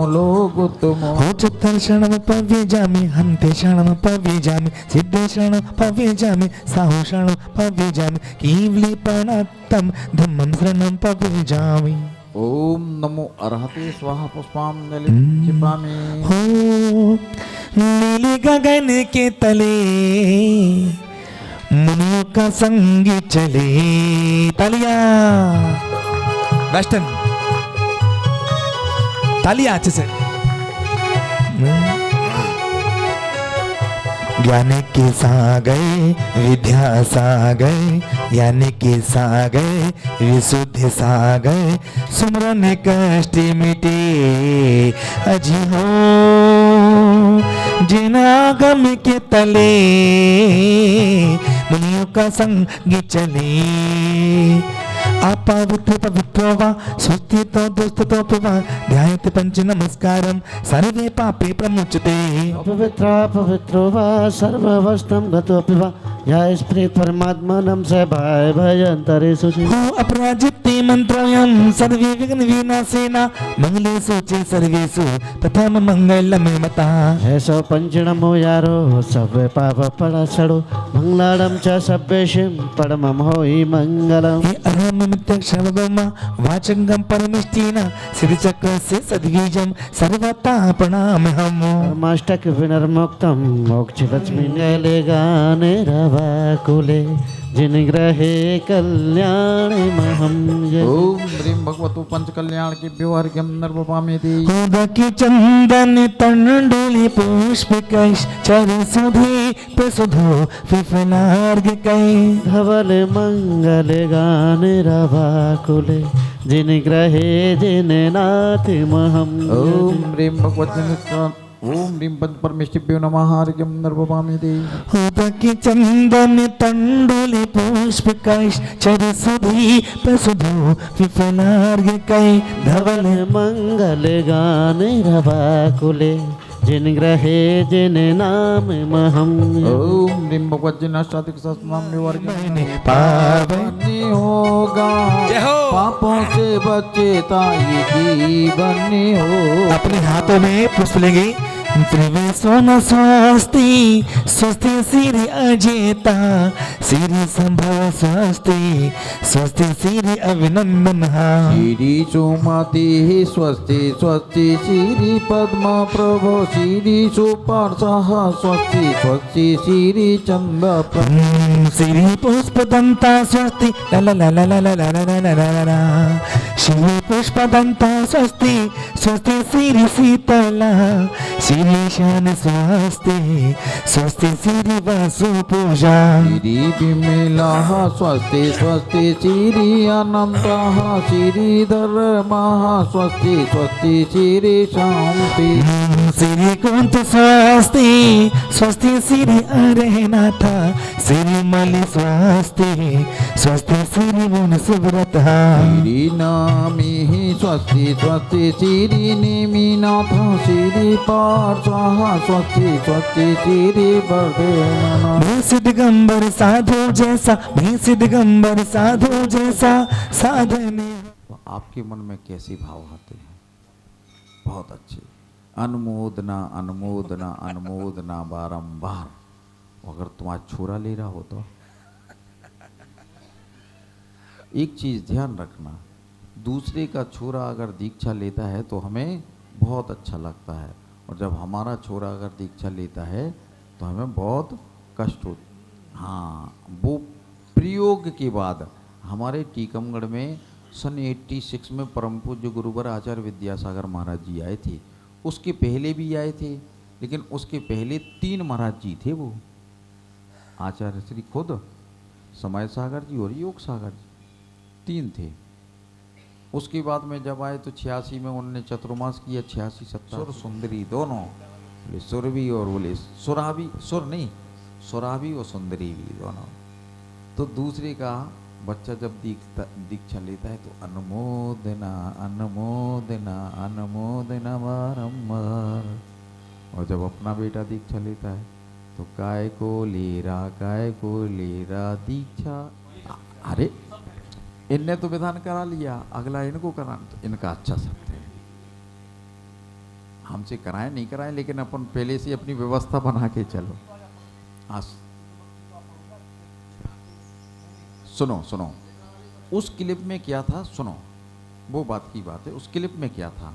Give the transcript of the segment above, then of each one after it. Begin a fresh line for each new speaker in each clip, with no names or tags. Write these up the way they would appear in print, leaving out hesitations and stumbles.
लोकोत्तमो
चतुर्षणं पव्यजामि हन्ते क्षणं पव्यजामि सिद्धे क्षणं पव्यजामि साहु क्षणं पव्यजामि कीवलीपणत्तं धम्मं शरणं पव्यजामि।
ओम नमो अरहते स्वाहा पुष्पांजलि क्षिपामि।
हो नीले गगन के तले मुनियों का संग चले। तालियां वेस्टर्न तालियां अच्छे से। ज्ञान के सागर विद्या सागर ज्ञान के सागर विशुद्ध सागर सुमरन कष्ट मिटे अजी हो जिनागम के तले मुनियों का संग चले। अपवित्र पवित्र वा सुस्ति तो दुस्त तो पिवा ध्यायते पंच नमस्कारम सर्वे पापे प्रमुच्यते।
अपवित्र पवित्रो वा सर्ववस्थं गतोऽपि वा या स्प्रीत परमात्मानं स भय भयंतरेषु
हो अपराजिते मंत्रोऽयं सर्वे विघ्न विनाशेन मंगलेषु च सर्वेषु प्रथम मंगलम मता।
ऐसो पंचनमो यारो सर्वे पाप पराशरो मंगलाड़म च सभ्येषिं परमं होई मंगलम।
हे अहम मित्यक्षरब्रह्म वाचंगम परमेष्टिना सिद्धिचक्रस्य सद्बीजं सर्वथा प्रणमाम्यहम्।
परमाष्टक विनर्मुक्तं मोक्षलक्ष्मी नले गाने रवाकुले जिनग्रहे कल्याणे महं
ओम ह्रीं भगवतो पंचकल्याण के व्यवहार्यं नर्वपामेति।
उदकी चंदन तंडुली पुष्प कैश चर सुधे प्रसुधो विफलार्घ कै
धवल मंगल गाने रवाकुले जिनग्रहे जिननाथ महं।
ओम ह्रीं भगवते ओम ह्रीं पंच परमेष्टिभ्यो नमः हरिं नर्वपामेति।
उदकी चंदन तंडुली पुष्प कैश चर सुधे प्रसुधो विफलार्घ कै
धवल मंगल गाने रवाकुले जिन ग्रहे जिन नाम महम।
ओम ह्रीं भगवते अष्टाधिक सहस्रनाम
मैंने
निवर्गं
पावन
पावनी होगा
जय हो।
पापों से बचेता ये जीवन हो।
अपने हाथों में पुष्प लेंगे। त्रिवेशोन स्वस्ति स्वस्ति श्री अजेता श्री संभव स्वस्ति स्वस्ति श्री अभिनंदन।
श्री सुमति स्वस्ति स्वस्ति श्री पद्म प्रभो श्री सुपार्षः स्वस्ति स्वस्ति श्री चंद
श्री पुष्पदंता स्वस्ति ला ला ला ला ला ला ला ला ला ला ला श्री पुष्पदंता स्वस्ति स्वस्ति श्री शीतला श्री शान स्वस्ति स्वस्ति श्री वासु पूजा
श्री विमलः स्वस्ति स्वस्ति श्री अनन्तः श्री धर्मः स्वस्ति स्वस्ति श्री शांति
श्री कुंत स्वस्ति स्वस्ति श्री अरहनाथ श्री मलि स्वस्ति स्वस्ति श्री मुन सुव्रत
श्री नामी स्वस्ति स्वस्ति श्री नेमिनाथ श्री पार्षः स्वस्ति स्वस्ति श्री वर्धमान।
भैंस दिगंबर साधु जैसा भैंस दिगंबर साधु जैसा साधने।
तो आपके मन में कैसे भाव आते हैं? बहुत अच्छे। अनुमोदना अनुमोदना अनुमोदना बारंबार। अगर तुम आज छोरा ले रहा हो तो एक चीज ध्यान रखना, दूसरे का छोरा अगर दीक्षा लेता है तो हमें बहुत अच्छा लगता है, और जब हमारा छोरा अगर दीक्षा लेता है तो हमें बहुत कष्ट होता। हाँ, वो प्रयोग के बाद हमारे टीकमगढ़ में सन 86 में परम पूज्य गुरुवर आचार्य विद्यासागर महाराज जी आए थे। उसके पहले भी आए थे, लेकिन उसके पहले 3 महाराज जी थे। वो आचार्य श्री खुद, समय सागर जी और योग सागर जी, 3 थे। उसके बाद में जब आए तो 86 में उन्होंने चतुर्मास किया। 86 सुर सुंदरी दोनों, बोले सुर भी और बोले सुरा भी, सुर नहीं सुरा भी और सुंदरी भी दोनों। तो दूसरे का बच्चा जब दीक्षा लेता है तो अनुमोदना अनुमोदना अनुमोदना बारंबार, और जब अपना बेटा दीक्षा लेता है तो काय को लेरा दीक्षा। अरे इनने तो विधान करा लिया, अगला इनको कराना, तो इनका अच्छा शब्द है। हमसे कराए नहीं कराए, लेकिन अपन पहले से अपनी व्यवस्था बना के चलो। हाँ सुनो सुनो, उस क्लिप में क्या था सुनो, वो बात की बात है। उस क्लिप में क्या था,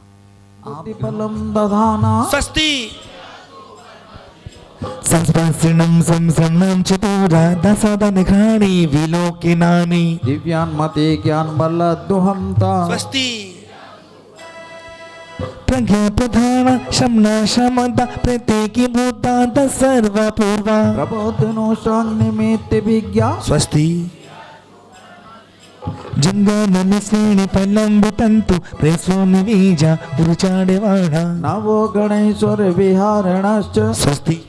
प्रतिफलम दधाना
स्वस्ति संस्पर्शनम संसरणम चतुरा दशदनिघ्राणि विलोकिनानि
दिव्यान मते ज्ञान बल दुहंता
स्वस्ति प्रज्ञा प्रधान शमना शमदा प्रत्येकी भूता सर्व पूर्वा
प्रबोधनो संनिमित्त विज्ञा
स्वस्ति जंगम श्रेणी पलंबितंतु प्रेसो निवीजा उरुचाडेवाड़ा
नवो गणेश्वर विहारणश्च
स्वस्ति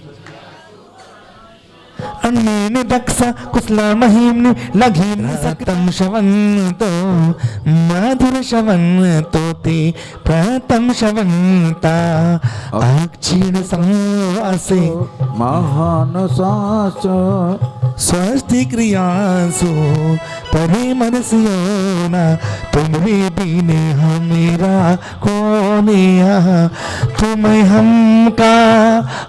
अन्येन दक्ष कुशला महिम्नि लघिम सक्तम शवन्तो मधुर शवन्तो ते प्रथम शवन्ता अक्षीण संवासे
महानुशास
स्वस्ति क्रियासु परे मनस्योना तुम्हें बीने हमेरा कोनिया तुम्हें हमका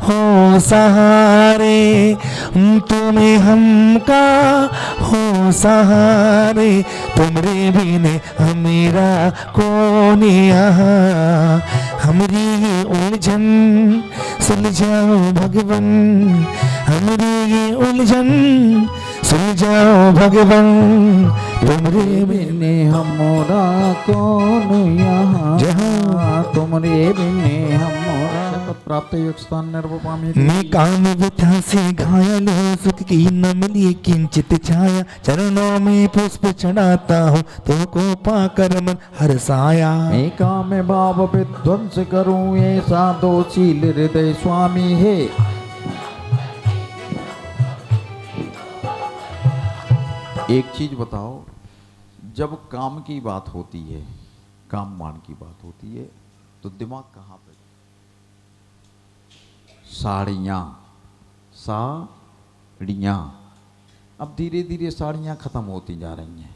हो सहारे तुम्हें हमका हो सहारे तुमरे बीने हमेरा कोनिया हमरी ये उलझन सुलझाओ भगवन हमरी ये उलझन सुलझाओ भगवन तुमरे
बिने हमरा कौन यहाँ
जहाँ
तुमरे बिने हमरा प्राप्त योग स्थान निर्वपामी
मैं काम व्यथा से घायल हूँ सुख की न मिली किंचित छाया चरणों में पुष्प चढ़ाता हूँ तुमको पाकर मन हर्षाया
मैं काम भाव विध्वंस करूं ऐसा दोषील हृदय स्वामी है। एक चीज बताओ, जब काम की बात होती है, काम मान की बात होती है, तो दिमाग कहाँ पे? साड़ियाँ, साड़ियाँ। अब धीरे धीरे साड़ियाँ खत्म होती जा रही हैं।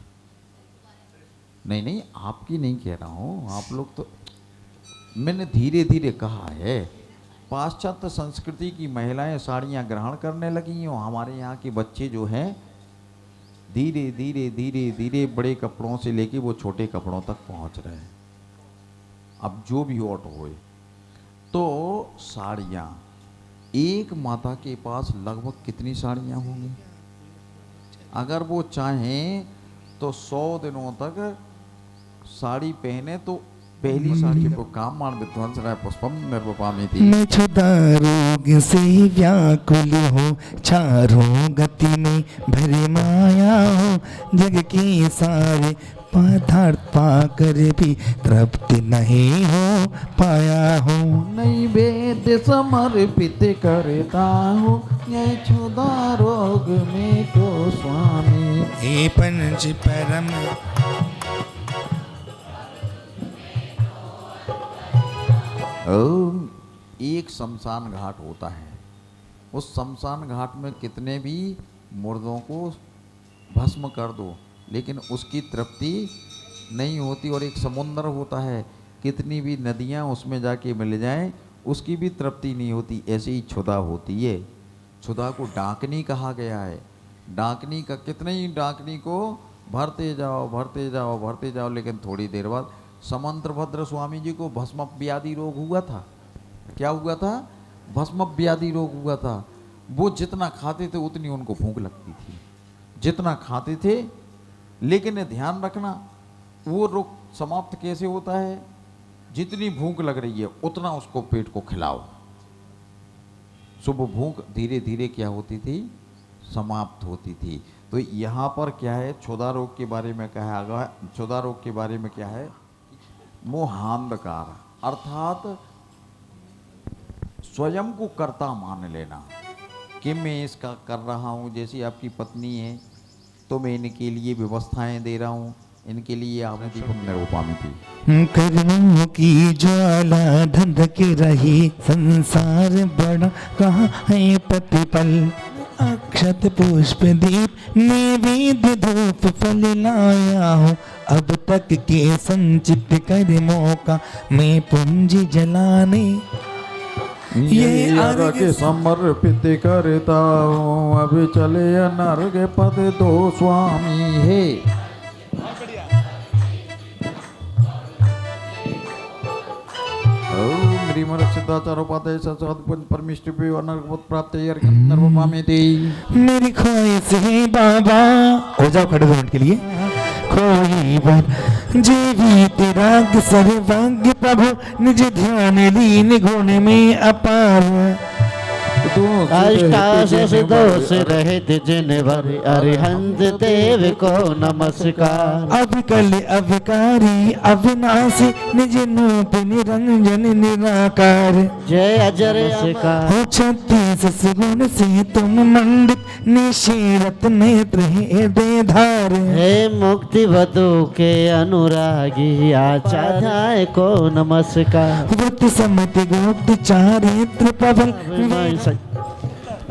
नहीं नहीं, आपकी नहीं कह रहा हूँ, आप लोग तो, मैंने धीरे धीरे कहा है। पाश्चात्य संस्कृति की महिलाएं साड़ियाँ ग्रहण करने लगी हैं, हमारे यहाँ के बच्चे जो हैं धीरे धीरे धीरे धीरे बड़े कपड़ों से लेके वो छोटे कपड़ों तक पहुँच रहे हैं। अब जो भी ऑट होए, तो साड़ियाँ, एक माता के पास लगभग कितनी साड़ियाँ होंगी? अगर वो चाहें तो 100 दिनों तक साड़ी पहने तो पहली साड़ी को काम मान विध्वंस राय पुष्पम निर्वपामी थी।
मैं क्षुधा रोग से व्याकुल हूँ चारों गति में भरे माया हूँ जग के सारे पदार्थ पाकर भी तृप्ति नहीं हो पाया हूँ
नैवेद्य समर्पित करता हूँ ये क्षुधा रोग में को स्वामी।
हे पंच परम
एक शमशान घाट होता है, उस शमशान घाट में कितने भी मुर्दों को भस्म कर दो लेकिन उसकी तृप्ति नहीं होती। और एक समुद्र होता है, कितनी भी नदियाँ उसमें जाके मिल जाएं उसकी भी तृप्ति नहीं होती। ऐसे ही क्षुधा होती है। क्षुधा को डाकनी कहा गया है। डाकनी का कितने ही डाकनी को भरते जाओ भरते जाओ भरते जाओ, लेकिन थोड़ी देर बाद समंत्रभद्र स्वामी जी को भस्म व्याधि रोग हुआ था। क्या हुआ था? भस्म व्याधि रोग हुआ था। वो जितना खाते थे उतनी उनको भूख लगती थी, जितना खाते थे। लेकिन ध्यान रखना, वो रोग समाप्त कैसे होता है? जितनी भूख लग रही है उतना उसको पेट को खिलाओ। सुबह भूख धीरे धीरे क्या होती थी? समाप्त होती थी। तो यहाँ पर क्या है? क्षुधा रोग के बारे में कहा गया। क्षुधा रोग के बारे में क्या है? मोहांधकार, अर्थात स्वयं को कर्ता मान लेना कि मैं इसका कर रहा हूँ। जैसी आपकी पत्नी है तो मैं इनके लिए व्यवस्थाएं दे रहा हूँ, इनके लिए आहुति निर्वपामी थी।
कर्मों की ज्वाला धधक रही, संसार बड़ा कहाँ है प्रतिपल। अक्षत पुष्प दीप नैवेद्य धूप फल लाया हूँ, अब तक के संचित कर्मों का मैं पूंजी जलाने
ये अर्घ समर्पित करता हूँ, अभी चले अनर्घ पद दो स्वामी हे। सिद्धाचारोपाध्याय परमिष्टि अनर्घ पद प्राप्त नर्वमामिति।
मेरी ख्वाहिश है बाबा, हो जाओ खड़े 2 मिनट के लिए। कोई बार जीवी तेरा सर्वज्ञ प्रभु, निज ध्यान लीन गुण में अपार।
अष्टादश दोष रहित जिनवर अरिहंत देव को नमस्कार।
अविकल अविकारी अविनाशी, निज रूप निरंजन निराकार।
जय अजर नमस्कार।
हो 36 सुगुण से तुम मंडित, निशीरत नेत्र हृदय धार।
हे मुक्ति वधु के अनुरागी, आचार्य को नमस्कार।
वृत्त समति गुप्त चारित्र प्रबल,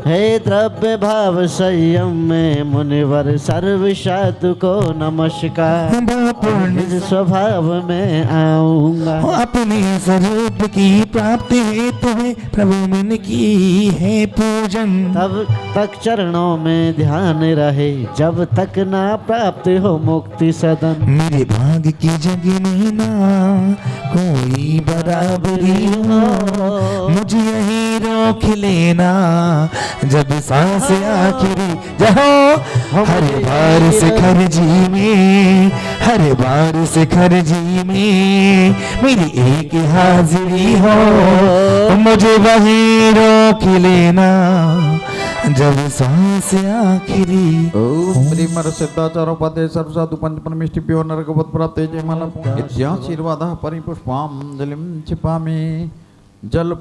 हे द्रव्य भाव संयम में मुनिवर सर्व साधु को नमस्कार। निज स्वभाव में आऊंगा।
अपने स्वरूप की प्राप्ति है तुम्हें प्रभु मन की है पूजन।
तब तक चरणों में ध्यान रहे, जब तक ना प्राप्त हो मुक्ति सदन।
मेरे भाग की जगह में ना कोई बराबरी हो, मुझे यही रोक लेना जब सांस आखिरी जहाँ। हर बार शिखर जी में, हर बार शिखर जी में मेरी एक हाजिरी हो, मुझे वहीं रोक लेना जब सांस आखिरी।
ओम श्रीमर सिद्धाचारोपाध्याय सर्वसाधु पंच परमिष्टि प्यो नरक पद प्राप्त जय माला इत्याशीर्वाद परिपुष्पांजलिं क्षिपामि। जल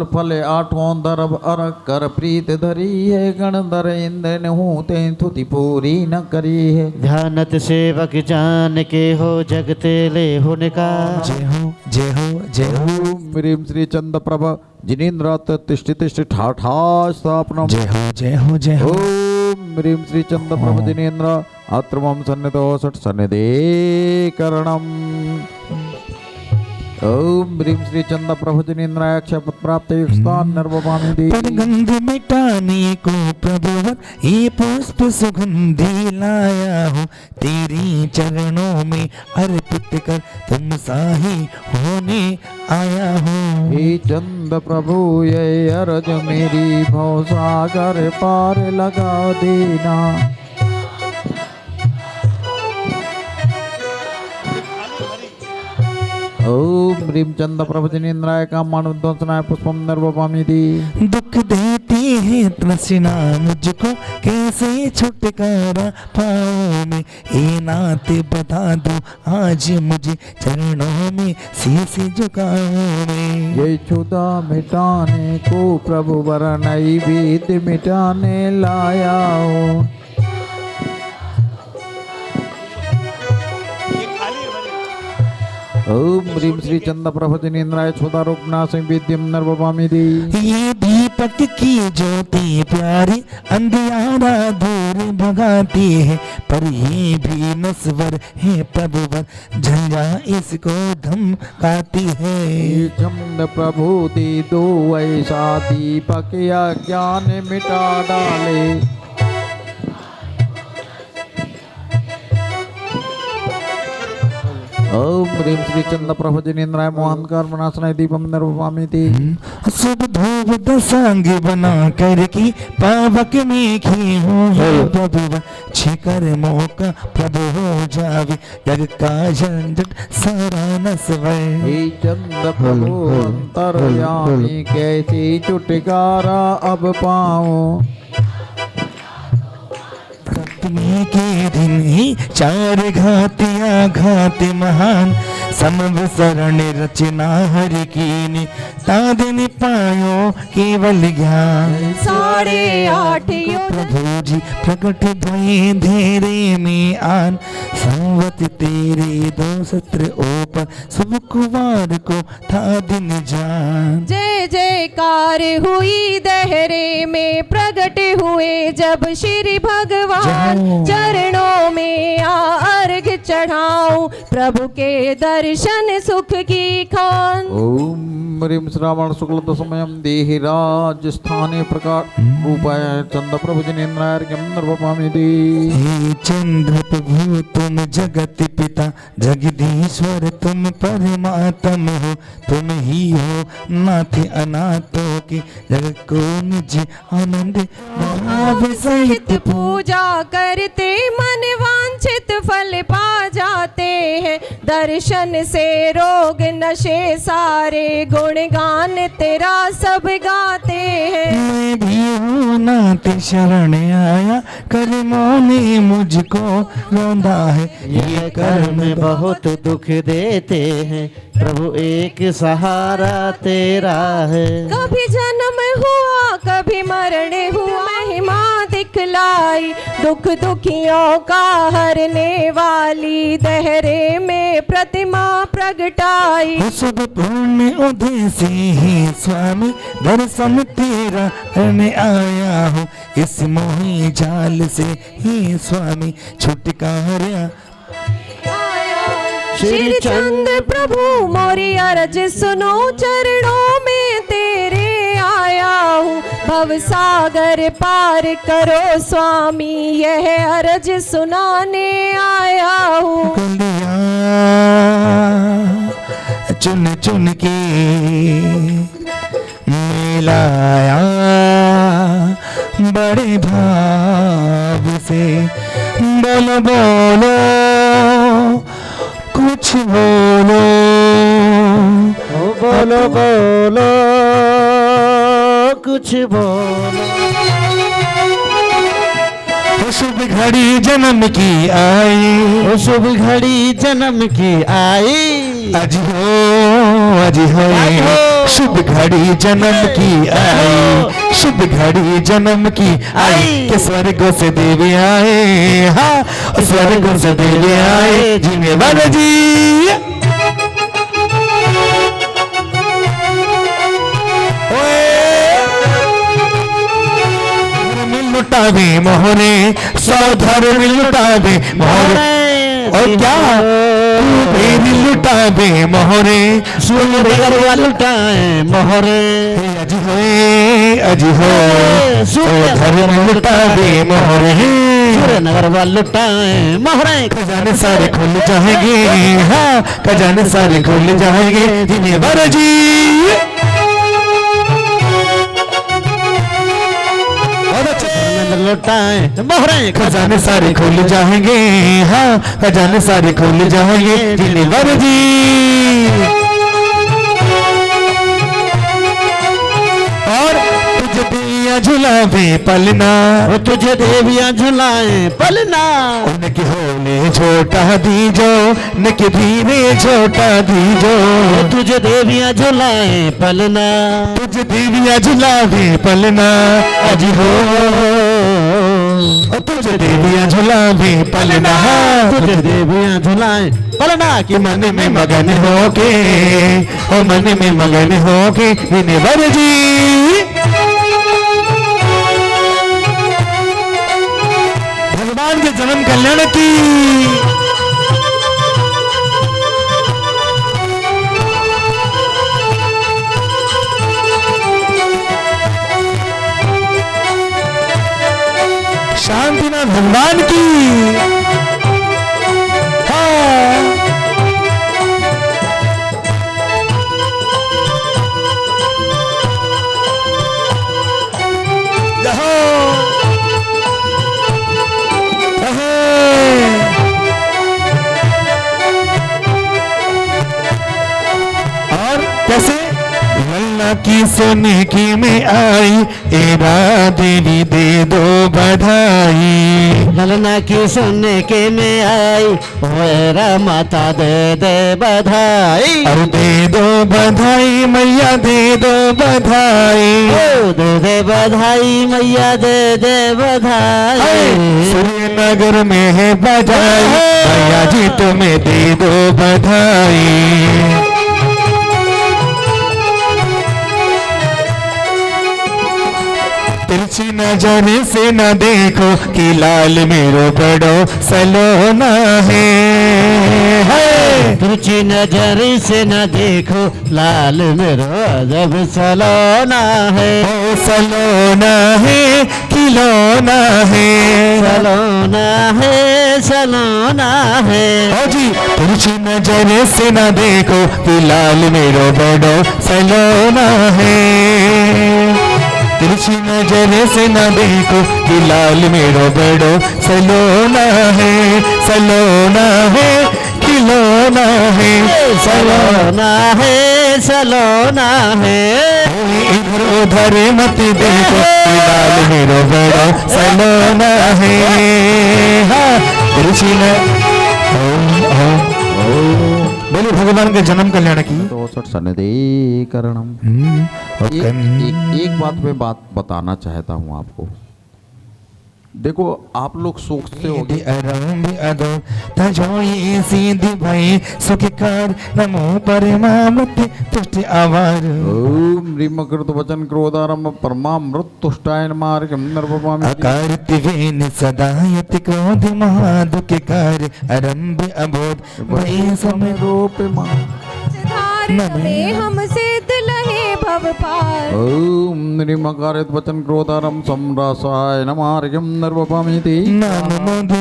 फले 8वां दरब अरग कर प्रीत धरी है, गण दर इंद्र हूँ ते थुति पूरी न करी है।
ध्यानत सेवक जान के हो, जगते ले हो निकार।
जय हो जय हो जय हो।
ओम ह्रीं श्री चंद प्रभ जिनेन्द्र तिष्ठि तिष्ठि ठाठा स्थापनम।
जय हो जय हो जय हो।
ओम ह्रीं श्री चंद प्रभ जिनेन्द्र आत्रमं सन्निधो षट् सन्निधे करणम। ओम ह्रीं श्री चंद प्रभु जिनेन्द्राय अक्षय प्राप्त स्थान नर्वमामि।
पर गंध मिटाने को प्रभुवर ये पुष्प सुगंधी लाया हूँ, तेरी चरणों में अर्पित कर तुम साही होने आया हूँ।
हे चंद प्रभु ये अर्ज मेरी भव सागर पार लगा देना। ओम ह्रीं चंद प्रभु जिनेन्द्राय कामान विध्वंसनाय पुष्पम नर्वमामिति।
दुख देती है तृष्णा मुझको, कैसे छुटकारा पाऊं मैं, ये नाते बता दो आज मुझे, चरणों में शीश झुकाऊं मैं।
ये क्षुधा मिटाने को प्रभु वर नैवेद्य मिटाने लाया हो। ओम ह्रीं श्री चंद प्रभु जिनेन्द्राय क्षुधा रूपनाशं विद्यम नर्वमामिति।
ये दीपक की ज्योति प्यारी अंधियारा दूर भगाती है, पर ये भी नस्वर है प्रभुवर, झंझा इसको धमकाती है।
ये चंद प्रभु दे दो ऐसा दीपक या ज्ञान मिटा डाले। ओम ह्रीं श्री चंद प्रभु जिनेन्द्राय मोहनकार मनासनाय दीपम नर्वमामिति।
शुभ धूप दसांग बना कर की पावक में घी हो प्रभु, छिकर मौका प्रभु हो जावे, जग का झंझट सारा नस्वे।
हे चंद प्रभु अंतर्यामी कैसे छुटकारा अब पाऊं।
सप्तमी के दिन ही 4 घातिया घात महान, समवसरण रचना हरि कीनी, तादिन पायो केवल ज्ञान।
8.5 युद्ध
प्रभु जी प्रकट भये धेरे में आन, संवत तेरे 2 सत्र ऊपर, शुभ कुवार को था दिन जान।
जय जयकार हुई दहरे में, प्रगट हुए जब श्री भगवान,
जय हो।
चरणों में आ अर्घ चढ़ बढ़ाऊं, प्रभु के दर्शन सुख की खान।
ओम ह्रीं श्रावण शुक्ल दशमयं देहि राजस्थाने प्रकार रूपाय चंद्र प्रभु जिनेन्द्रार्घ्यं नर्वपामि दे।
हे चंद्र प्रभु तुम जगत पिता जगदीश्वर तुम परमात्म हो, तुम ही हो नाथ अनाथों की जगत को निज आनंद भाव सहित
पूजा करते मन वांछित फल पा जाते हैं, दर्शन से रोग नशे सारे गुणगान तेरा सब गाते हैं।
मैं भी हूँ नाथ शरण आया, कर्मों ने मुझको रौंदा है,
ये कर्म बहुत दुख देते हैं, प्रभु एक सहारा तेरा है।
कभी जन्म हुआ कभी मरण हुआ, महिमा दिखलाई दुख दुखियों का हरने वाली, दहरे में प्रतिमा प्रगटाई।
शुभ पूर्ण उदय से ही स्वामी दर्शन तेरा करने आया हूँ, इस मोही जाल से ही स्वामी छुटकारा।
श्री चंद्र प्रभु मोरी अरज सुनो, चरणों में तेरे आया हूँ, भव सागर पार करो स्वामी, यह अरज सुनाने आया हूँ।
कलिया चुन चुन के मिलाया बड़े भाव से, बोलो बोलो कुछ बोलो,
ओ बोलो बोलो कुछ बोलो।
वो शुभ घड़ी जन्म की आई,
ओ शुभ घड़ी जन्म की आई,
आज हो शुभ घड़ी जन्म की आई, शुभ घड़ी जन्म की आई, के स्वर्गों से देवी आए, हाँ स्वर्गों से देवी आए, जिन्हें बाबा जी लुटावे मोहरे, सौधर में लुटावे मोहरे, और क्या मेरी लुटावे मोहरे,
सूर्य लुटाए मोहरे,
अज हो सौधर में लुटावे मोहरे, सूर्य नगर वाल लुटाए मोहरे, खजाने सारे खुल जाएंगे, हाँ खजाने सारे खुल जाएंगे, जिन्हें बर जी लुटाए मोहरे, खजाने सारे खुल जाएंगे, हाँ खजाने सारे खुल जाएंगे, जिन्हें बर जी। और तुझे देवियां झुलावे पलना,
वो तुझे देवियां झुलाए पलना,
उनके होले छोटा दीजो, उनके धीरे छोटा दीजो,
तुझे देवियां झुलाए पलना,
तुझे देवियां झुलावे पलना, अज हो तुझे देवियां झुलावे पलना,
तुझे देवियां झुलाए पलना,
कि मन में मगन होके, ओ मन में मगन होके इन्हें बर जी। भगवान के जन्म कल्याण की शांतिनाथ भगवान की, हाँ और कैसे लल्ला की सोने की में आई, एरा देवी दे दो बधाई,
ललना की सोने के में आई, मेरा माता दे दे बधाई,
और दे दो बधाई मैया दे दो बधाई,
ओ दे दे बधाई मैया दे दे बधाई,
सूर्यनगर में है बधाई, मैया जी तुम्हें दे दो बधाई। तिरछी नजर से न देखो कि लाल मेरो बड़ो सलोना है,
तिरछी नजर से न देखो लाल मेरो अजब सलोना है।
ओ सलोना है खिलौना है,
सलोना है सलोना है।
ओ जी तिरछी नजर से न देखो कि लाल मेरो बड़ो सलोना है। तिरछी नजर से न देखो कि लाल मेरो बड़ो सलोना है, सलोना है खिलौना है,
सलोना है सलोना है।
इधर उधर मत देखो कि लाल मेरो बड़ो सलोना है। हाँ तिरछी न बोले भगवान के जन्म कल्याण की।
64 सनदेकरणम। एक बात मैं बात बताना चाहता हूँ आपको। देखो आप लोग सोचते होंगे
नमो परमामृत तुष्टि आवार।
ओम ह्रीम कृत वचन क्रोधारम परमामृत तुष्टायन मार्गम नर्वपामि।
अकार्तिवेन सदा यति क्रोध महादुख कार्य आरंभ अबोध भय समय
रूप
में हम सिद्ध लहे भव पार।
ओम ह्रीम अकारित वचन क्रोधारम समरासाय मार्गम नर्वपामिति।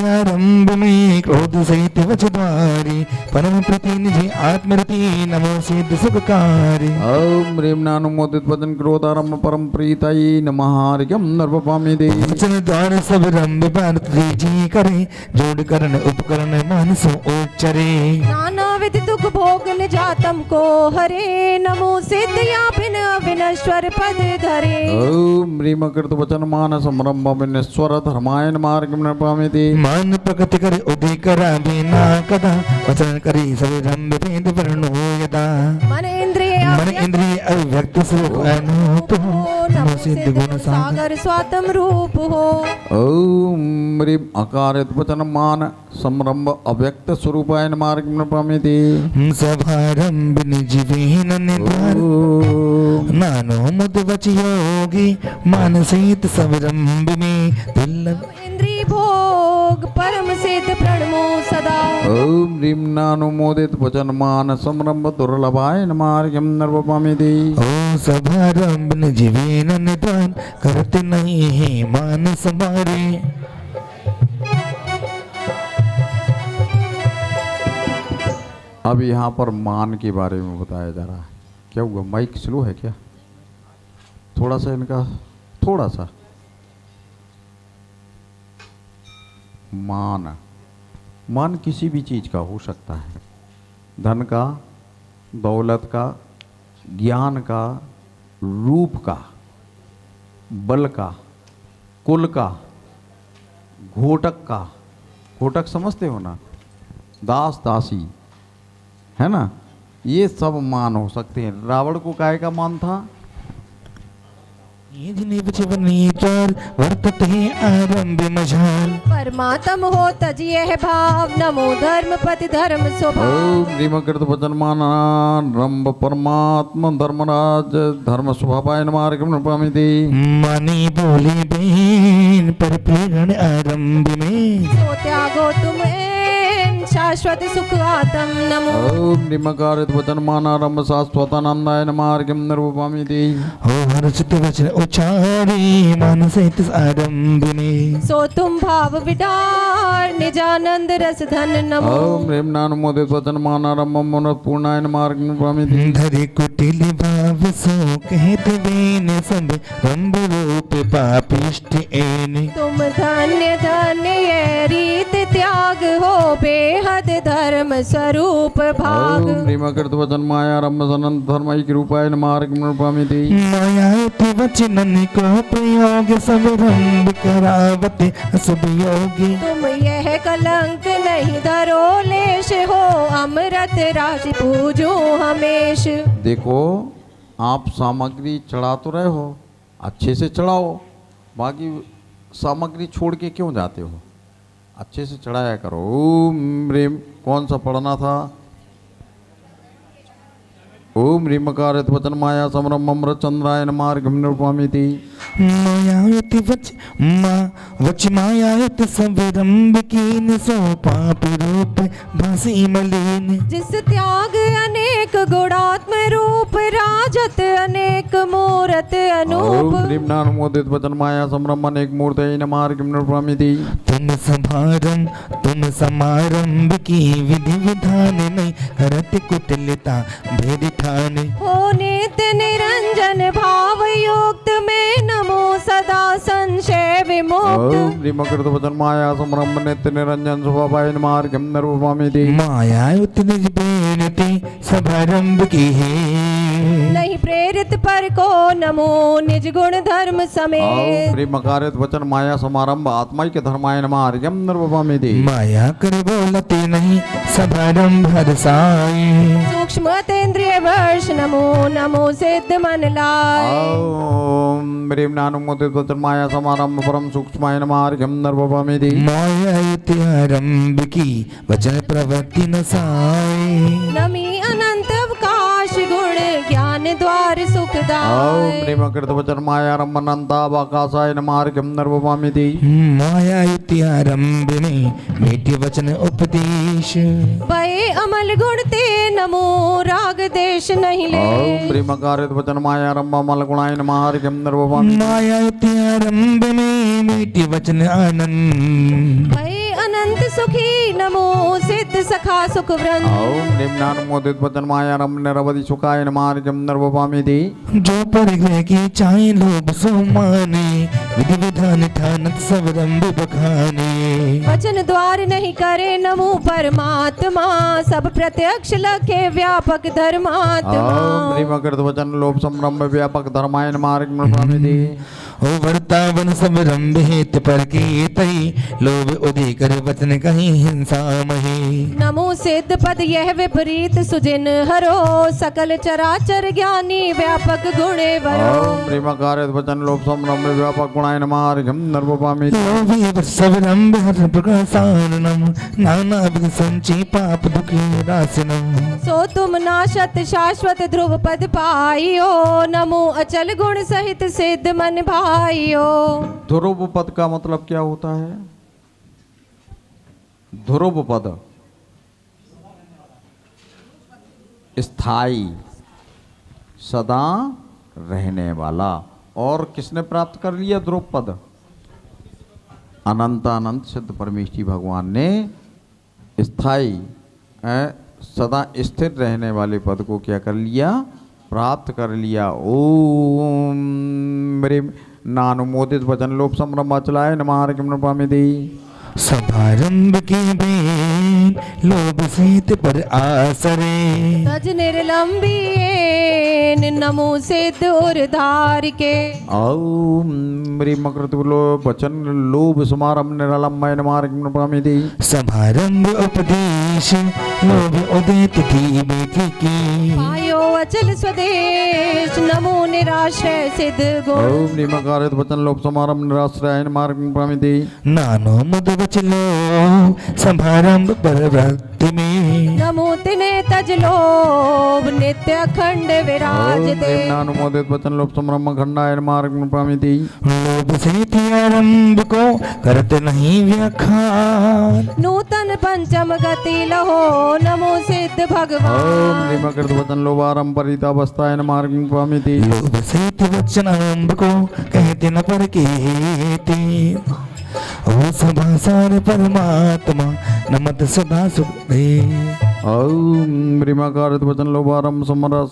आरंभ में क्रोध सहित वचद्वारी परम प्रतिनिधि आत्मरति नमो सिद्ध सुखकारी।
ओम ह्रीम नानुमोदित वचन क्रोधारम परम प्रीतये नमः नर्वपामिति।
वचन द्वार सब रंभ भारत जी करे जोड़ करण उपकरण मानसो उच्चरे।
नाना विध दुख भोगन जातम को हरे नमो सिद्ध या बिन अविनश्वर पद धरे।
ओम ह्रीम कृत वचन मान समरंभ विनेश्वर धर्मायन मार्गम नर्वपामिति।
मान प्रकृति करे उदय करा बिना कदा वचन करे सब रंभ भेद वर्णो यदा।
मन इंद्रिय
अव्यक्त स्वरूप अनूप हो नमो सिद्ध गुण सागर
स्वातम रूप हो।
ओम ह्रीम अकारित वचन मान समरंभ अव्यक्त स्वरूपायन मार्गम नर्वपामिति।
सभारंभ निजीवेन निधार नानो मुद वच योगी मानसित सवरंभ में दुर्लभ
इंद्रिय भोग परम सिद्ध प्रणमो सदा।
ओम ह्रीम नानुमोदित वचन मान समरंभ दुर्लभायन मार्गम नर्वपामिति।
ओ सभारंभ निजीवेन निधान करते नहीं है मान समारे।
अब यहाँ पर मान के बारे में बताया जा रहा है। क्या हुआ, माइक स्लो है क्या? थोड़ा सा इनका थोड़ा सा मान किसी भी चीज़ का हो सकता है। धन का, दौलत का, ज्ञान का, रूप का, बल का, कुल का, घोटक का। घोटक समझते हो ना, दास दासी है ना, ये सब मान हो सकते हैं। रावण को काहे का मान था?
वर्तते आरंभ मझाल
परमात्म हो तज यह भाव नमो धर्म पति धर्म स्वभाव।
ओम ह्रीम कृत वचन मान रंभ परमात्म धर्मराज धर्म स्वभावायन मार्गम नर्वपामिति।
मानी बोले बेन पर प्रेरण आरंभ में
सो त्यागो तुम शाश्वत सुख आत्म नमो।
ओम ह्रीम अकारित वचन मान आरंभ शाश्वतानंदायन मार्गम नर्वपामिति।
हो हर्षित वचन उचारी मानसित आरंभ में
सो तुम भाव विडार निजानंद रस धन नमो।
ओम ह्रीम नानुमोदित वचन मान आरंभ मन पूर्णायन मार्गम नर्वपामिति।
धरि कुटिल भाव सो कहते वेन सब रंभ रूप पापिष्ट एन।
तुम धन्य धन्य ये रीत त्याग हो बेहद धर्म स्वरूप भाग।
ओम ह्रीम कृत वचन माया आरंभ सनंत धर्मैक रूपायन मार्गम नर्वपामिति।
मायाति वचनन को प्रयोग सब रंभ करावते अशुभ योगी।
तुम यह कलंक नहीं धरो लेश हो अमृत राशि पूजो हमेश।
देखो आप सामग्री चढ़ा तो रहे हो, अच्छे से चढ़ाओ, बाकी सामग्री छोड़ के क्यों जाते हो? अच्छे से चढ़ाया करो। ओम ह्रीम कौन सा पढ़ना था? ओम ह्रीमकारित वचन माया समरम अमृत चंद्रायन मार्गम निरूपमिति
मायायति वच मायायति संविरंबिकीन सो पाप रूप भासी मलिन।
जिस त्याग अनेक गुणात्म रूप राजत अनेक मूरत
ओम
अनूप।
ह्रीम नानुमोदित वचन माया समरम अनेक मूर्तयन मार्गम निरूपमिति
तुम समारंभ की विधि विधान में करत कुटिलता भेद ठान।
हो नित्य निरंजन भाव युक्त में नमो सदा संशय विमुक्त।
ओम ह्रीमकृत वचन माया समरम नित्य निरंजन स्वभावायन मार्गम निरूपमिति
मायायुत निज बेनती समारंभ की है।
नहीं प्रेरित पर को नमो निज गुण धर्म
ओम
समेत।
ह्रीमकारित वचन माया समारंभ आत्मा के धर्मायन मार्गम निरूपमिति
माया कर बोलते नहीं समारंभ हरसाई।
सूक्ष्म अतीन्द्रिय वर्ष नमो नमो सिद्ध मन लाय।
ओम ह्रीम नानुमोदित वचन माया समारंभ परम सूक्ष्मायन मार्गम निरूपमिति
मायायुत आरंभ की वचन प्रवृत्ति न साई।
नमी अनंत अवकाश गुण ज्ञान द्वार
ओम
सुखदाय।
ह्रीमकृत वचन माया रमनंतावाकाशायन मार्गम निरूपमिति
मायायुत आरंभ में मीठे वचन उपदेश।
भय अमल गुण ते नमो राग देश नहीं ले।
ओम ह्रीमकारित वचन माया रममल गुणायन मार्गम निरूपमिति
मायायुत आरंभ में मीठे वचन आनंद।
भय अनंत सुखी नमो सिद्ध सखा सुख वृंद।
ओम ह्रीम नानुमोदित वचन माया रम निरवधि सुखायन मार्गम निरूपमिति
जो परिग्रह की चाहे लोभ सो माने विधि विधान ठानत सवरंभ बखाने।
वचन द्वार नहीं करे नमो परमात्मा सब प्रत्यक्ष लखे व्यापक धर्मात्मा।
ओम ह्रीमकृत वचन लोभ संरंभ व्यापक धर्मायन मार्गम निरूपमिति
ओ वर्तावन सवरंभ हेत पर के तई लोभ उदय कर वचन कहीं हिंसा मही।
नमो सिद्ध पद यह विपरीत सुजिन हरो सकल चराचर ज्ञानी व्यापक गुणे वरो।
ओम ह्रीमकारित वचन लोभ संरंभ व्यापक गुणायन मार्गम निरूपमिति
लोभी सवरंभ हर प्रकाशाननम नाना विध संची पाप दुखी रासनम।
सो तुम नाशत शाश्वत ध्रुव पद पाइयो नमो अचल गुण सहित सिद्ध मन भाइयो।
ध्रुव पद का मतलब क्या होता है? ध्रुव पद स्थाई सदा रहने वाला। और किसने प्राप्त कर लिया ध्रुव पद? अनंत अनंत सिद्ध परमेश्वरी भगवान ने स्थाई सदा स्थिर रहने वाले पद को क्या कर लिया? प्राप्त कर लिया। ओम ह्रीम नानुमोदित वचन लोभ संरंभ अचलाय मार्गम निरूपमिति
समारंभ की बेन लोभ सीत पर आसरे।
तज निर्लंबी नमो सिद्ध उर्धार के।
ओम ह्रीमकृत वचन लोभ समारंभ निरलंबन मार्गम निरूपमिति
समारंभ उपदेश लोभ उदय तिथि बेटी की।
पायो अचल स्वदेश नमो निराश्रय सिद्ध गुण।
ओम ह्रीमकारित वचन लोभ समारंभ निराश्रयन मार्गम निरूपमिति
नानो मुद बचलो समारंभ प्रवृत्ति में।
नमो तिने तज लोभ नित्य अखंड विराजते।
ओम नानुमोदित वचन लोभ संरंभ खंडायन मार्गम निरूपमिति
लोभ से आरंभ को करते नहीं व्याख्यान।
नूतन पंचम गति लहो नमो सिद्ध
ओम
भगवान।
ह्रीमकृत वचन लोभारंभ परितावस्थायन मार्गम निरूपमिति
लोभ से वचन आरंभ को कहते न पर कहते। ओ सभा सार परमात्मा नमत सदा सुख दे।
ओम ह्रीमकारित वचन लोभारंभ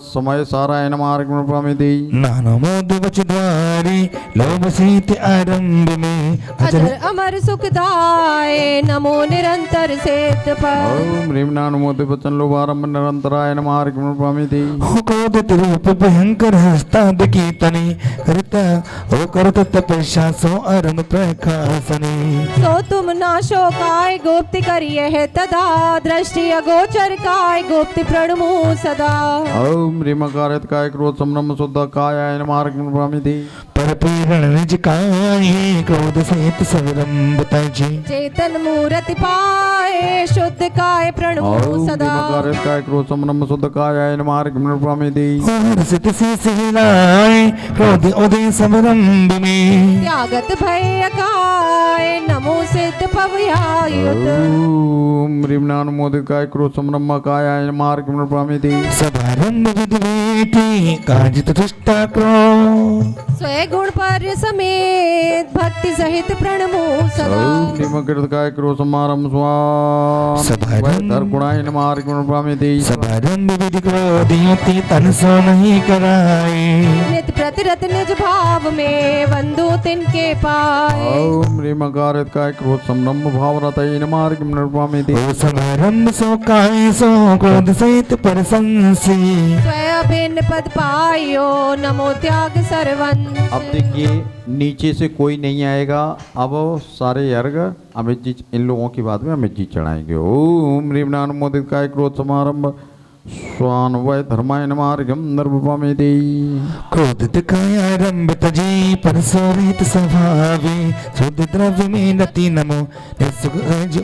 समय सारायन मार्गम निरूपमिति
नानो मोद वच द्वारे लोभ से आरंभ में
अजर अमर सुखदाय नमो निरंतर सिद्ध पर।
ओम ह्रीम नानुमोदित वचन लोभारंभ निरंतरायन मार्गम निरूपमिति
क्रोधित रूप भयंकर हस्ताद की तने करता ओ करत तपस्या सो आरंभ प्रकाशने।
सो तुम नाशो काय गुप्त करिए है तदा दृष्टि अगोचर काय गुप्त प्रणमु सदा।
ओम ह्रीमकारित काय क्रोध संरंभ शुद्ध कायायन मार्गम निरूपमिति
पर पीरण निज काये क्रोध सहित सबरंब तजे
चेतन मूर्ति पाए शुद्ध काय प्रणमो
ओम
सदा
निमकारत काय क्रोध समरम शुद्ध काय मार्ग प्रमिति
हर्षित से सहलाए क्रोध उदय सबरंब में
त्यागत भय काय नमो सिद्ध भवयायुत
ओम ह्रीमनानुमोदित काय क्रोध समरम काय मार्ग प्रमिति
सभारंभ विद्वेति काजित दुष्टा क्रोध
स्वय गुण पर समेत भक्ति सहित प्रणमो सदा
ओम निमकृत काय क्रोध समारम स्वा
सभारंभ
धर गुणाय मार्ग प्रमिति
सभारंभ विधि क्रोधयति तन सो नहीं कराए
नित प्रतिरत निज भाव में बंधु तिनके पाए
ओम ह्रीमकारत काय क्रोध समरम भावरतय मार्ग प्रमिति
ओ समारंभ सो काय सो क्रोध सहित परसंसी
स्वय भिन्न पद पायो नमो त्याग सर्वंश
अब देखिए नीचे से कोई नहीं आएगा। अब सारे अर्घ अमित जी इन लोगों की बात में अमित जी चढ़ाएंगे। ओम ह्रीमनानुमोदित काय क्रोध समारंभ स्वान्वय धर्माय नमार्गम नर्वपामेति
क्रोधित कायारंभ तजी परसोरित स्वभावे शुद्ध द्रव्य में नति नमो निसुख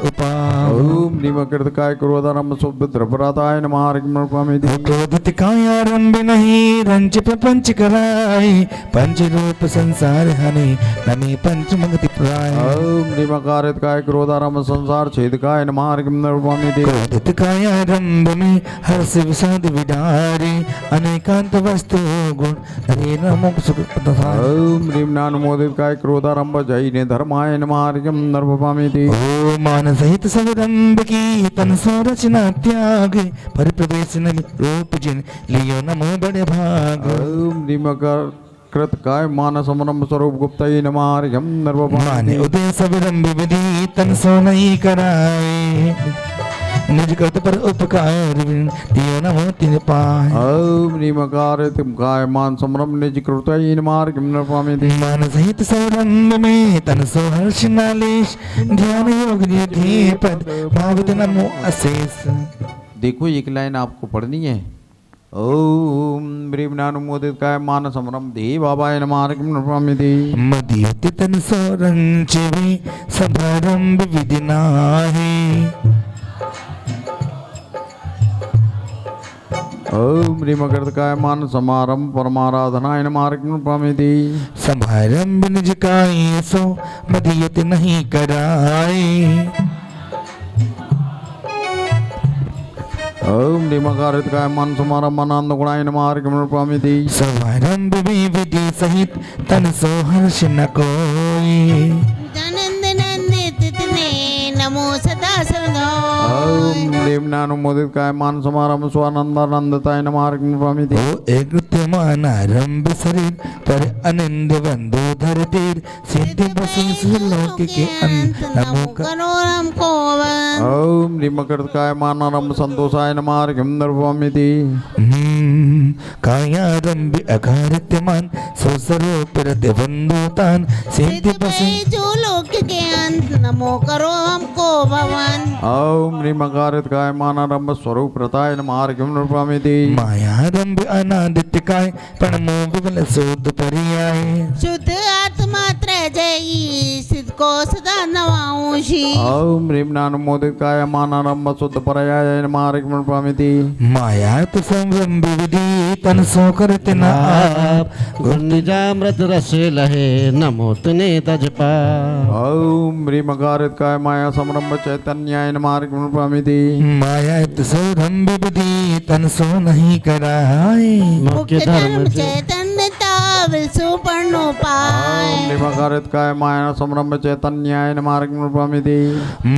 उपाव
ओम निमकृत काय क्रोधारंभ शुद्ध द्रव्यराताय नमार्गम नर्वपामेति
क्रोधित कायारंभ नहीं रंच प्रपंच कराए पंच रूप संसार हने नमे पंच मंगति प्राय
ओम निमकारित काय क्रोधारंभ संसार छेद काय नमार्गम नर्वपामेति
क्रोधित कायारंभ में हर्ष विषाद विडारे अनेकांत वस्तु गुण हरे नमो सुख प्रदाय
ओम ह्रीमनानुमोदित काय क्रोधारंभ जैने धर्माय नमार्गम नर्वपामेति
ओ मान सहित सबरंभ की तन सो रचना त्याग पर प्रवेश न रूप जिन लियो नमो बड़े भाग
ओम निमकर कृत काय मान समरम स्वरूप गुप्त नमार्गम
माने
नर्वपामेति
उदय सबरंभ विधि तन सो नहीं कराए निज कृत पर उपकार दियो नमो तिन पाए
ओम निमकारित काय मान समरम निज कृत नमार्गम नर्वपामेति
मान सहित सबरंभ में तन सो हर्ष नालेश ध्यान योग निधि पद भावित नमो अशेष
देखो एक लाइन आपको पढ़नी है। ओम ह्रीमनानुमोदित काय मान समरम दे बाबाय नमार्गम नर्वपामेति
मदियुति तन सो रंचवे सबरंभ विधि नाहि
ओम ह्रीमकृत काय मान समारंभ परमाराधनाय नमार्गम नर्वपामेति
समारंभ निज काय सो मदियुति नहीं कराए
ओम निमकारित काय मान समारंभ आनंद गुणाय नमार्गम नर्वपामेति
समारंभ में विधि सहित तन सो हर्ष न कोई
आनंद नंदित तितने नमो सदा
ओम ह्रीमनानुमोदित काय मान समारंभ स्वानंदानंदताय नमार्गम नर्वपामेति
ओ एक मान आरंभ शरीर पर अनिंद बंधु धर तीर सिद्धि बसी लोक के अंत नमो
करो हमको
ओम ह्रीमकृत काय मान आरंभ संतोषाय नमार्गम नर्वपामेति
कायारंभ अकारित्यमान सो स्वरूप रति बंधुतान सिद्धि बसी
जो लोक के अंत नमो करो हमको भवन
ओम ह्रीमकारित काय मान आरंभ स्वरूप रताय नमार्गम नर्वपामेति
मायारंभ अनादित्य काय प्रणमो विमल शोध पर्याय
शुद्ध आत्मा त्रयी सिद्ध को सदा नवाऊषी
ओम ह्रीमनानुमोदित काय मान आरंभ शुद्ध पर्याय नमार्गम नर्वपामेति
मायात संरंभ विधि तन सो करते न आप
गुण निजामृत रस लहे नमो तने तजपा
ओम ह्रीमकारित काय माया समरंभ चैतन्याय नमार्गम नर्वपामेति
मायात संरंभ विधि तन सो नहीं कराए
मुख्य धर्म
चैतन्यता विसुपर्णो पाए
ओम ह्रीमकारित काय माया समरंभ चैतन्याय नमार्गम नर्वपामेति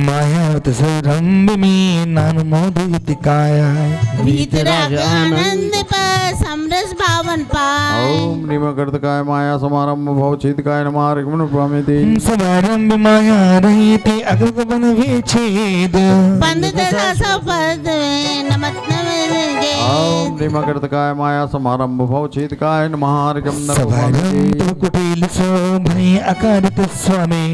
मायात संरंभ में नानु मोदित काया
वीतराग आनंद पर समरस भावन पाए
ओम ह्रीमकृत काय माया समारंभ भवच्छेद काय नमार्गम नर्वपामेति
समारंभ माया रहिते अग्रत बन विच्छेद
बंद दशा सब पद नमत नमगे
ओम ह्रीमकृतकाय माया समारंभ भवचेतकाय नमः
सभारंभ कुटिल शोभय अकारित स्वामी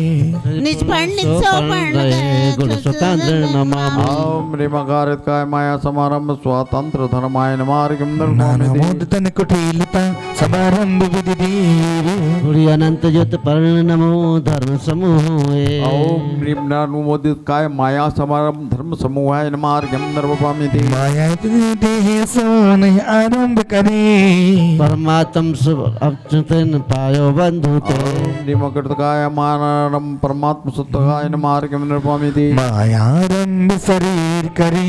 निज पंडित सो पंडित
गुण स्वतंत्र नमामि
ओम ह्रीमकारितकाय माया समारंभ स्वतंत्र धर्माय नमः
नानमोदतन कुटिलता समारंभ विधि देव
गुड़ी अनंत ज्योत पर्ण नमो धर्म समूह
ओम ह्रीम नानुमोदित काय माया समारंभ धर्म समूहाय नमः नर्वपामिति
माया देह सोन आरंभ करे
परमात्म शुभ अच्युतन पायो बंधु ते
ह्रीमकृतकाय मानरम परमात्म सुतकाय नमः नर्वपामिति
मायारंभ शरीर करे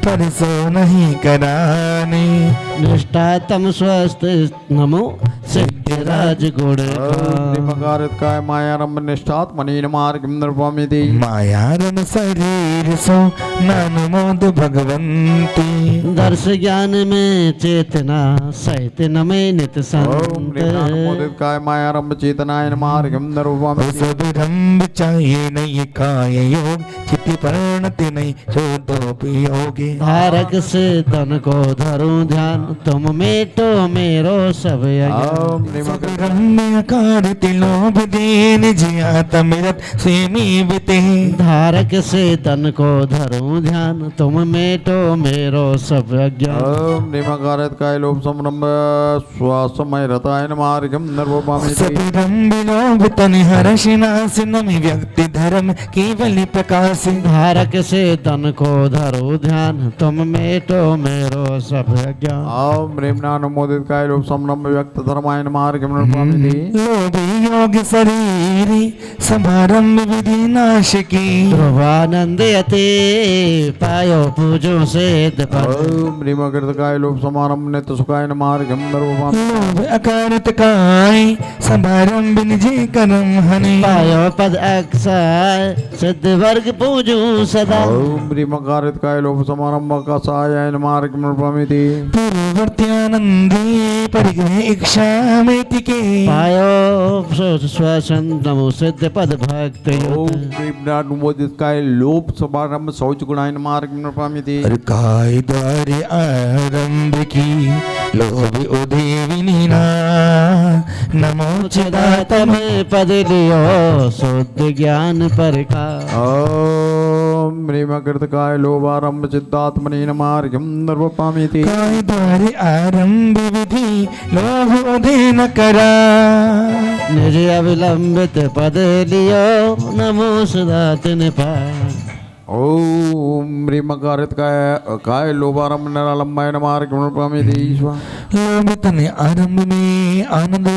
पर सो नहीं कराने
निष्ठा तम स्वस्थ नमो सिद्धिराज गुण
ह्रीमकारितकाय मायारंभ निष्ठात्मनि नमः नर्वपामिति
मायारम शरीर सो नानुमोद भगवंती
दर्श ज्ञान में चेतना सहित नमे नित
ओम
संत
ह्रीमनानुमोदित काय मायारंभ चेतनाय नमः नर्वपामिति
सब रंग चाहिए नहीं काय योग चित्त परिणति नहीं शोधोपि योगी
धारक से तन को धरूं ध्यान तुम मेटो मेरो सब अज्ञान
ओम
सब
ह्रीमकृत
रंग आकार तिलोभ देन जिया तमिरत सेमी बिते
धारक से तन को धरूं ध्यान तुम मेटो मेरो सब अज्ञान
ओम ह्रीमकारित काय लोभ संरंभ श्वासमय रताय नमः
सब
नर्वपामिति
रंग लोभ तन हर्ष नाश नमि व्यक्ति धर्म केवल प्रकाश
धारक से तन को धरो ध्यान तुम मेटो मेरो सब अज्ञान
ओम ह्रीमनानुमोदित काय लोभ संरंभ व्यक्त धर्माय नमः नर्वपामिति
लोभ योग शरीर समारंभ विधि नाश की
ध्रुवानंद यते पायो पूजो से पद
ओम ह्रीमकृत काय लोभ समारंभ नित्य सुखाय नमः नर्वपामिति
लोभ अकारत काय समारंभ निजे करम हने
पायो पद अक्षय सिद्ध वर्ग पूजो सदा
ओम ह्रीमकारित काय लोभ समारंभ कसाय नमः नर्वपामिति
पूर्ववर्त्यानंदी परिग्रह इच्छा में टिके
पायो स्वसन नमो सिद्ध पद भक्त
ओम ह्रीमनानुमोदित काय लोभ समारंभ शौच गुणाय नमः नर्वपामिति
हर काय द्वारे आरंभ की लोभ उदेविनीना नमो
चिदात में पद लियो शुद्ध ज्ञान पर का
ओम ह्रीमकृत काय लोभारंभ चित्तात्मनि नमः नर्वपामिति
काय द्वारे आरंभ विधि लोभ उदे न करा
निज अविलंबित पद लियो नमो सदा तिन पाय
ओम ह्रीमकारित काय लोभारंभ निरालंबाय नमः नर्वपामिति
लोभ तने आरंभ में आनंद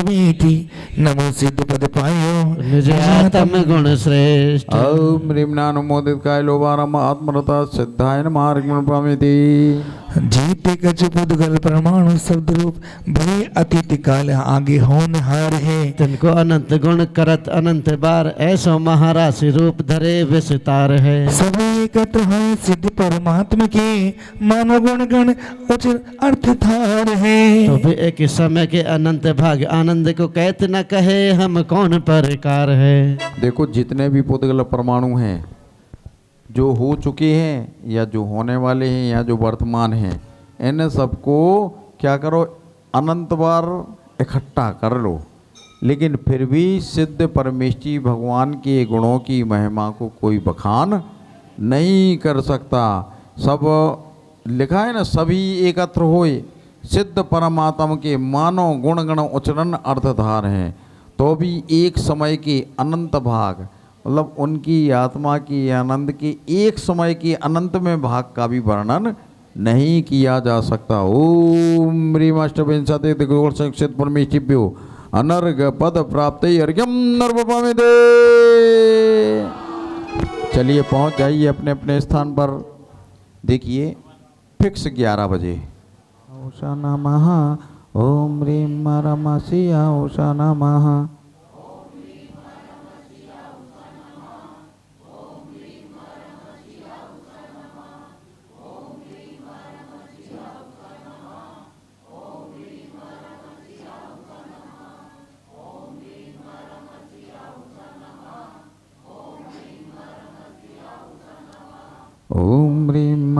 मीठी नमो सिद्ध पद पायो
निज आत्म गुण श्रेष्ठ
ओम ह्रीमनानुमोदित काय लोभारंभ आत्मरता सिद्धाय नमः नर्वपामिति
जीते कछ पुद्गल परमाणु शब्द रूप भले अतीत काल आगे होनहार है
तिनको अनंत गुण करत अनंत बार ऐसो महाराशि रूप धरे विस्तार है
सब एकत्र है सिद्ध परमात्मा के मानो गुण गण उच्च अर्थ धार है
तो भी एक ही समय के अनंत भाग आनंद को कहते न कहे हम कौन प्रकार है
देखो जितने भी पुद्गल परमाणु हैं जो हो चुके हैं या जो होने वाले हैं या जो वर्तमान हैं इन सबको क्या करो अनंत बार इकट्ठा कर लो लेकिन फिर भी सिद्ध परमेष्ठी भगवान के गुणों की महिमा को कोई बखान नहीं कर सकता। सब लिखा है ना, सभी एकत्र होए सिद्ध परमात्मा के मानव गुण गण उच्चरण अर्थधार हैं। तो भी एक समय के अनंत भाग मतलब उनकी आत्मा की आनंद के एक समय के अनंत में भाग का भी वर्णन नहीं किया जा सकता। ओम ह्रीमाष्टविंशति दिग्गोषित परमेष्ठिभ्यो अनर्घ पद प्राप्त अर्घ्यम नर्वपामिते। चलिए पहुंच जाइए अपने अपने स्थान पर। देखिए फिक्स 11 बजे। ओशा नमः ओम ह्रीम रमसिया ओशा नमः। ओम ह्रीम